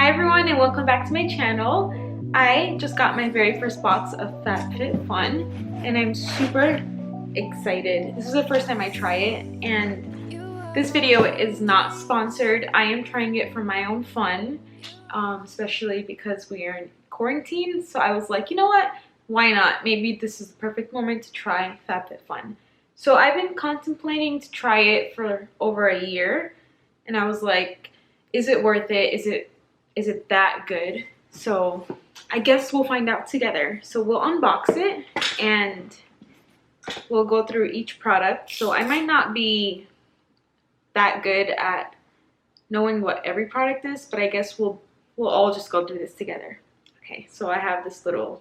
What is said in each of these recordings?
Hi everyone and welcome back to my channel. I just got my very first box of Fabfitfun and I'm super excited. This is the first time I try it and this video is not sponsored. I am trying it for my own fun, especially because we are in quarantine. So I was like, you know what? Why not? Maybe this is the perfect moment to try Fabfitfun. So I've been contemplating to try it for over a year and I was like, is it worth it? Is it that good? So I guess we'll find out together. So we'll unbox it and we'll go through each product. So I might not be that good at knowing what every product is, but I guess we'll all just go through this together. Okay, so I have this little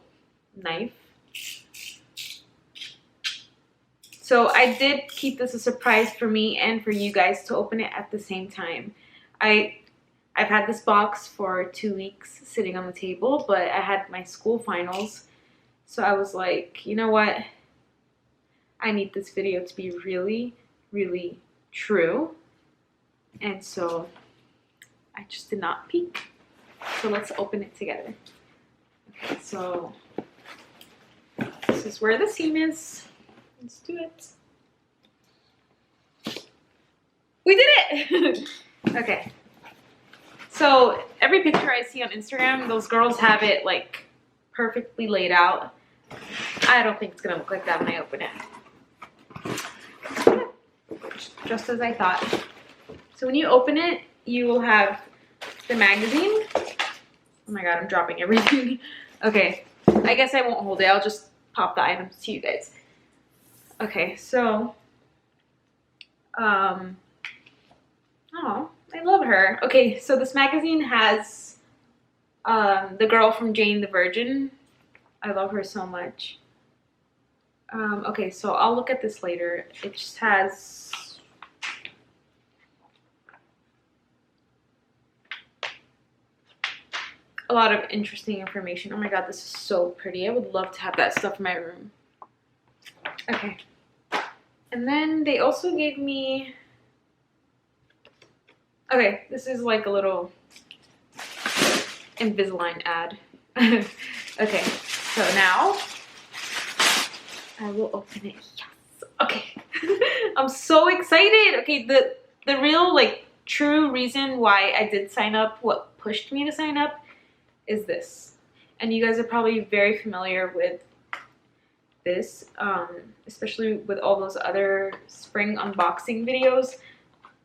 knife. So I did keep this a surprise for me and for you guys to open it at the same time. I've had this box for 2 weeks sitting on the table, but I had my school finals. So I was like, you know what? I need this video to be really, really true. And so I just did not peek. So let's open it together. Okay, so this is where the seam is. Let's do it. We did it! Okay. So every picture I see on Instagram, those girls have it like perfectly laid out. I don't think it's gonna look like that when I open it. Just as I thought. So when you open it, you will have the magazine. Oh my god, I'm dropping everything. Okay, I guess I won't hold it. I'll just pop the items to you guys. Okay, so, oh, I love her. Okay, so this magazine has the girl from Jane the Virgin. I love her so much. Okay, so I'll look at this later. It just has a lot of interesting information. Oh my god, this is so pretty. I would love to have that stuff in my room. Okay. And then they also gave me, okay, this is like a little Invisalign ad. Okay, so now I will open it. Yes. Okay. I'm so excited. Okay, the real like true reason why I did sign up, what pushed me to sign up is this. And you guys are probably very familiar with this, especially with all those other spring unboxing videos.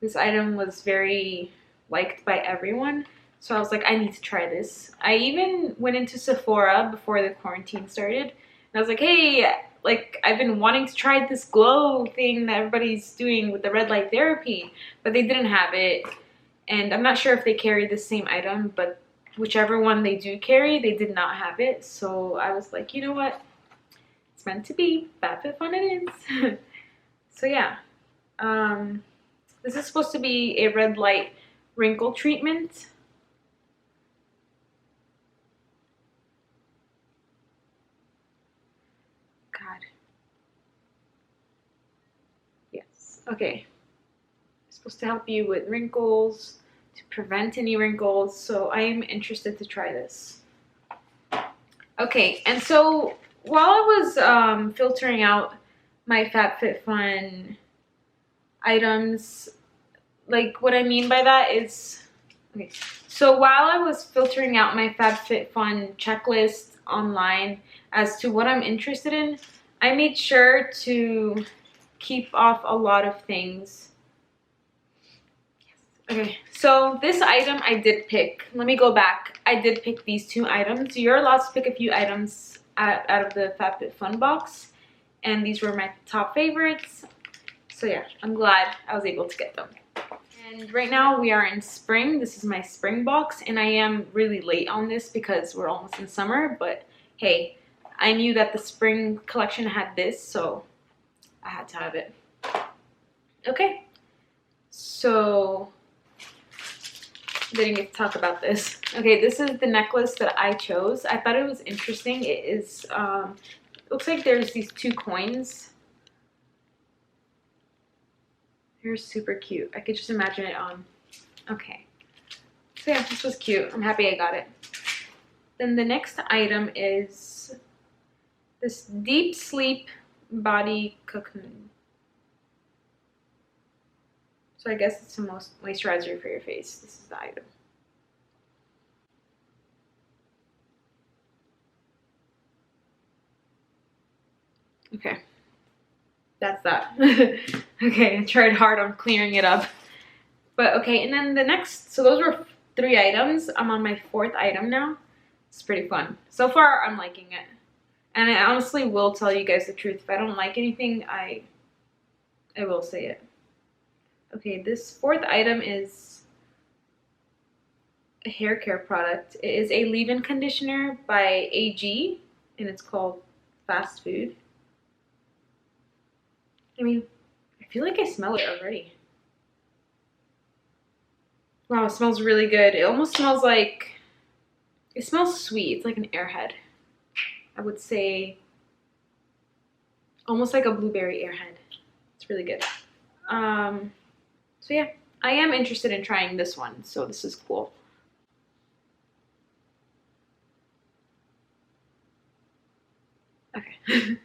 This item was very liked by everyone, so I was like, I need to try this. I even went into Sephora before the quarantine started and I was like, hey, like I've been wanting to try this glow thing that everybody's doing with the red light therapy, but they didn't have it, and I'm not sure if they carry the same item, but whichever one they do carry, they did not have it. So I was like, you know what? It's meant to be. Fabfitfun it is. So yeah. This is supposed to be a red light wrinkle treatment. God. Yes. Okay. It's supposed to help you with wrinkles, to prevent any wrinkles. So I am interested to try this. Okay, and so while I was filtering out my Fabfitfun items, like what I mean by that is, okay, so while I was filtering out my Fabfitfun checklist online as to what I'm interested in, I made sure to keep off a lot of things. Okay, so this item I did pick. Let me go back. I did pick these 2 items. You're allowed to pick a few items out of the Fabfitfun box, and these were my top favorites. So yeah, I'm glad I was able to get them. And right now we are in spring. This is my spring box, and I am really late on this because we're almost in summer, but hey, I knew that the spring collection had this, so I had to have it. Okay, so didn't get to talk about this. Okay, this is the necklace that I chose. I thought it was interesting. It is, looks like there's these 2 coins. They're super cute. I could just imagine it on. Okay. So yeah, this was cute. I'm happy I got it. Then the next item is this deep sleep body cocoon. So I guess it's the most moisturizer for your face. This is the item. Okay, that's that. Okay, I tried hard on clearing it up. But okay, and then the next, so those were 3 items. I'm on my 4th item now. It's pretty fun. So far, I'm liking it. And I honestly will tell you guys the truth. If I don't like anything, I will say it. Okay, this 4th item is a hair care product. It is a leave-in conditioner by AG, and it's called Fast Food. I mean, I feel like I smell it already. Wow, it smells really good. It almost smells like, it smells sweet. It's like an Airhead. I would say almost like a blueberry Airhead. It's really good. So yeah, I am interested in trying this one. So this is cool. Okay.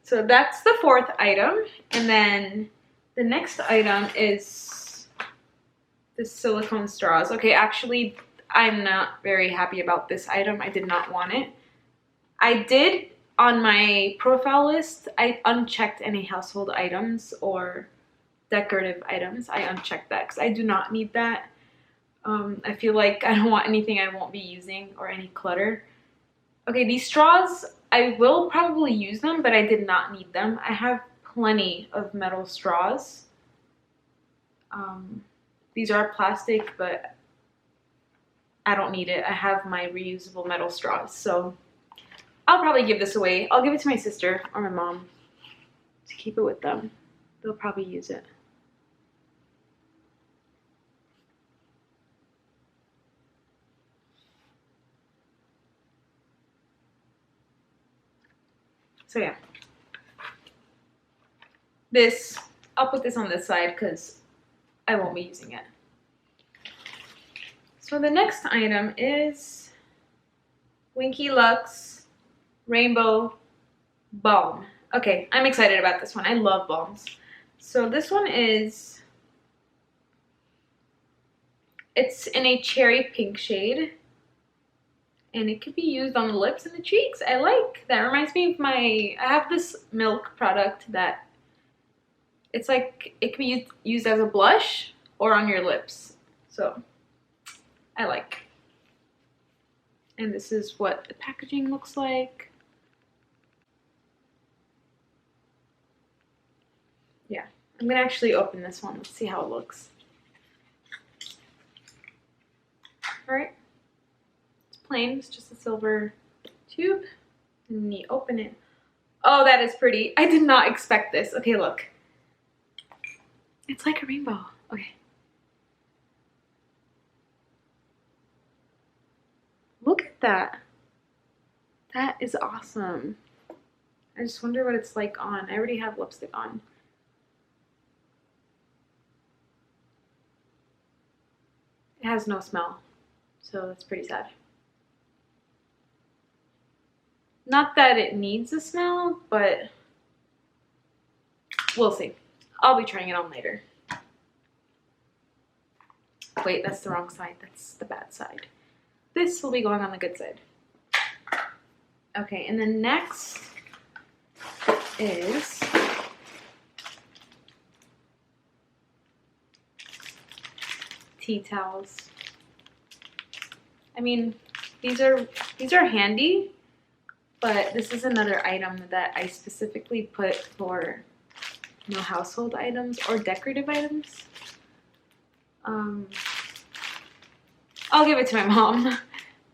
So that's the 4th item. And then the next item is the silicone straws. Okay, actually, I'm not very happy about this item. I did not want it. I did, on my profile list, I unchecked any household items or decorative items. I unchecked that because I do not need that. I feel like I don't want anything I won't be using or any clutter. Okay, these straws, I will probably use them, but I did not need them. I have plenty of metal straws. These are plastic, but I don't need it. I have my reusable metal straws, so I'll probably give this away. I'll give it to my sister or my mom to keep it with them. They'll probably use it. So yeah, this, I'll put this on this side because I won't be using it. So the next item is Winky Lux Rainbow Balm. Okay, I'm excited about this one. I love balms. So this one is, it's in a cherry pink shade. And it could be used on the lips and the cheeks. I like that. Reminds me of I have this Milk product that it's like, it can be used as a blush or on your lips. So I like. And this is what the packaging looks like. Yeah, I'm gonna actually open this one. Let's see how it looks. All right. Plain, it's just a silver tube, and you open it. Oh, that is pretty. I did not expect this. Okay, look. It's like a rainbow. Okay. Look at that. That is awesome. I just wonder what it's like on. I already have lipstick on. It has no smell, so that's pretty sad. Not that it needs a smell, but we'll see. I'll be trying it on later. Wait, that's the wrong side. That's the bad side. This will be going on the good side. Okay, and then next is tea towels. I mean, these are handy. But this is another item that I specifically put for household items or decorative items. I'll give it to my mom,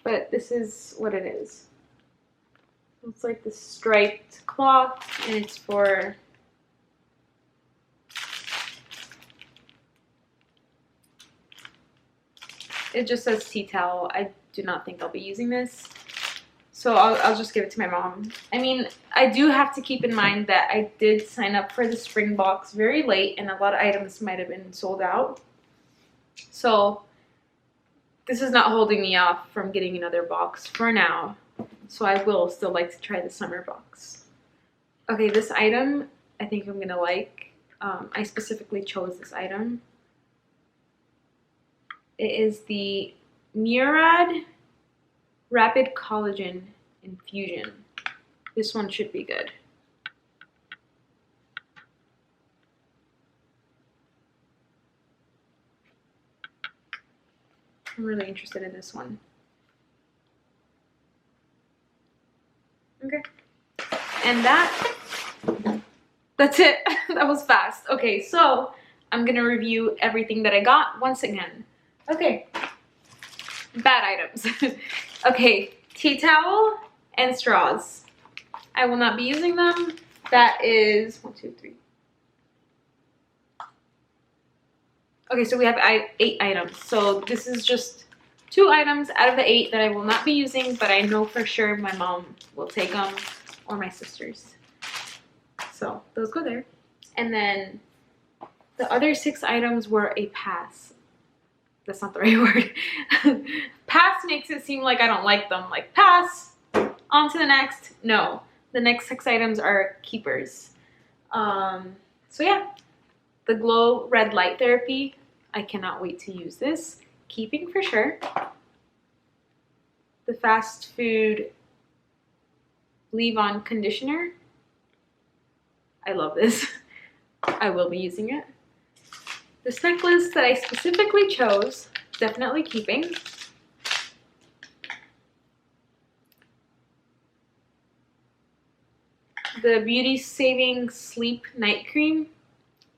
but this is what it is. It's like this striped cloth, and it's for it just says tea towel. I do not think I'll be using this. So I'll just give it to my mom. I mean, I do have to keep in mind that I did sign up for the spring box very late, and a lot of items might have been sold out. So this is not holding me off from getting another box for now. So I will still like to try the summer box. Okay, this item I think I'm gonna like. I specifically chose this item. It is the Murad Rapid Collagen Infusion. This one should be good. I'm really interested in this one. Okay. And that's it. That was fast. Okay, so I'm gonna review everything that I got once again. Okay. Bad items. Okay, tea towel and straws. I will not be using them. That is 1, 2, 3. Okay, so we have 8 items. So this is just 2 items out of the 8 that I will not be using, but I know for sure my mom will take them, or my sisters. So those go there. And then the other 6 items were a pass. That's not the right word. Pass makes it seem like I don't like them. Like pass, on to the next. No, the next 6 items are keepers. So yeah, the Glow Red Light Therapy. I cannot wait to use this. Keeping for sure. The Fast Food Leave-On Conditioner. I love this. I will be using it. This necklace that I specifically chose, definitely keeping. The Beauty Saving Sleep Night Cream,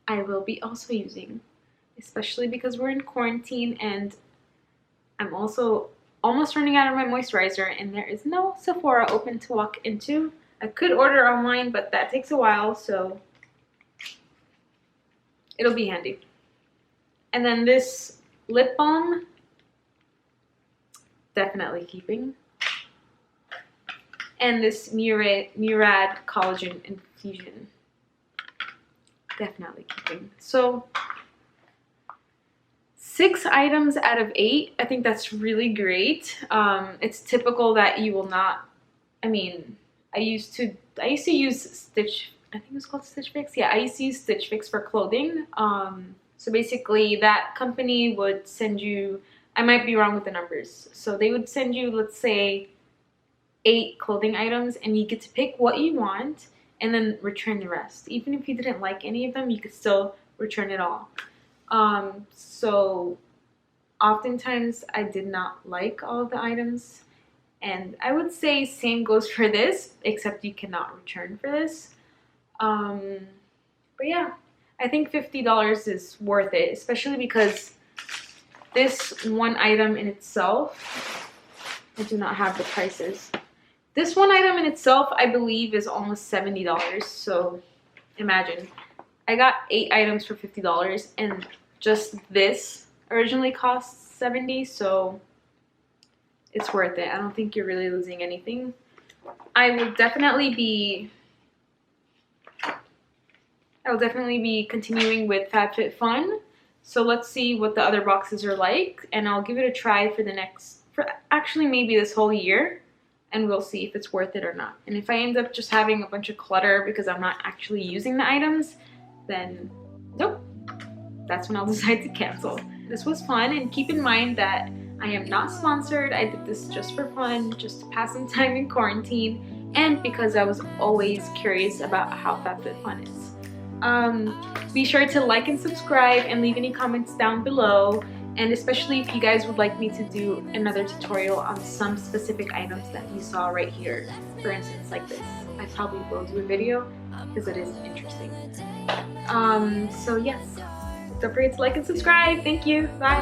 I will be also using, especially because we're in quarantine and I'm also almost running out of my moisturizer and there is no Sephora open to walk into. I could order online, but that takes a while, so it'll be handy. And then this lip balm, definitely keeping. And this Murad Collagen Infusion, definitely keeping. So 6 items out of 8, I think that's really great. It's typical that you will not, I mean, I used to use Stitch, I think it was called Stitch Fix. Yeah, I used to use Stitch Fix for clothing. So basically that company would send you, I might be wrong with the numbers. So they would send you, let's say, 8 clothing items and you get to pick what you want and then return the rest. Even if you didn't like any of them, you could still return it all. So oftentimes I did not like all of the items. And I would say same goes for this, except you cannot return for this. But yeah, I think $50 is worth it, especially because this one item in itself, I do not have the prices. This one item in itself, I believe, is almost $70. So imagine, I got 8 items for $50 and just this originally cost $70, so it's worth it. I don't think you're really losing anything. I will definitely be continuing with Fabfitfun. So let's see what the other boxes are like, and I'll give it a try for actually maybe this whole year, and we'll see if it's worth it or not. And if I end up just having a bunch of clutter because I'm not actually using the items, then nope, that's when I'll decide to cancel. This was fun, and keep in mind that I am not sponsored. I did this just for fun, just to pass some time in quarantine, and because I was always curious about how Fabfitfun is. Be sure to like and subscribe and leave any comments down below, and especially if you guys would like me to do another tutorial on some specific items that you saw right here. For instance, like this. I probably will do a video because it is interesting. So yes, don't forget to like and subscribe. Thank you. Bye.